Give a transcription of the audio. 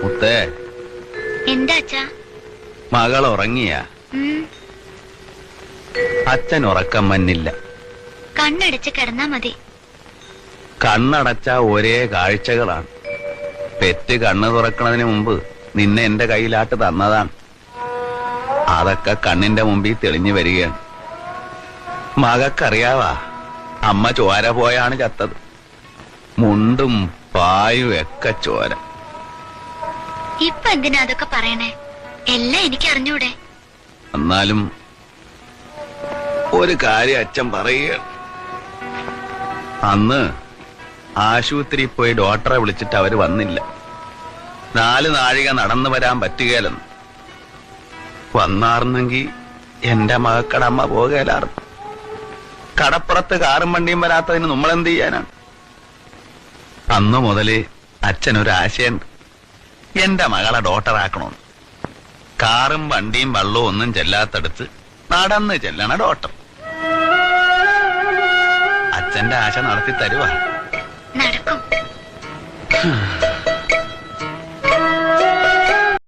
മുത്തേ, എന്താ അച്ഛാ? മകൾ ഉറങ്ങിയ? അച്ഛൻ ഉറക്കം മന്നില്ല. കണ്ണടച്ച് കിടന്നാ മതി. കണ്ണടച്ച ഒരേ കാഴ്ചകളാണ്. പെറ്റ് കണ്ണ് തുറക്കണതിന് മുമ്പ് നിന്നെ എന്റെ കയ്യിലാട്ട് തന്നതാണ്. അതൊക്കെ കണ്ണിന്റെ മുമ്പിൽ തെളിഞ്ഞു വരികയാണ്. മകക്കറിയാവാ, അമ്മ ചോര പോയാണ് ചത്തത്. മുണ്ടും പായും ഒക്കെ ചോര. ഇപ്പൊ എന്തിനാ അതൊക്കെ പറയണേ? എല്ലാം എനിക്ക് അറിഞ്ഞൂടെ? എന്നാലും ഒരു കാര്യം അച്ഛൻ പറയുക. അന്ന് ആശുപത്രി പോയി ഡോക്ടറെ വിളിച്ചിട്ട് അവര് വന്നില്ല. 4 നാഴിക നടന്നു വരാൻ പറ്റുകയില്ലെന്ന്. വന്നാർന്നെങ്കി എന്റെ മകക്കടമ്മ പോകലാർന്നു. കടപ്പുറത്ത് കാറും വണ്ടിയും വരാത്തതിന് നമ്മളെന്ത് ചെയ്യാനാണ്? അന്നു മുതലേ അച്ഛനൊരാശയുണ്ട്. എന്റെ മകളെ ഡോക്ടറാക്കണമെന്ന്. കാറും വണ്ടിയും വള്ളവും ഒന്നും ചെല്ലാത്തടുത്ത് നടന്ന് ചെല്ലണ ഡോക്ടർ. അച്ഛന്റെ ആശ നടത്തി തരുവാ. നടക്കും.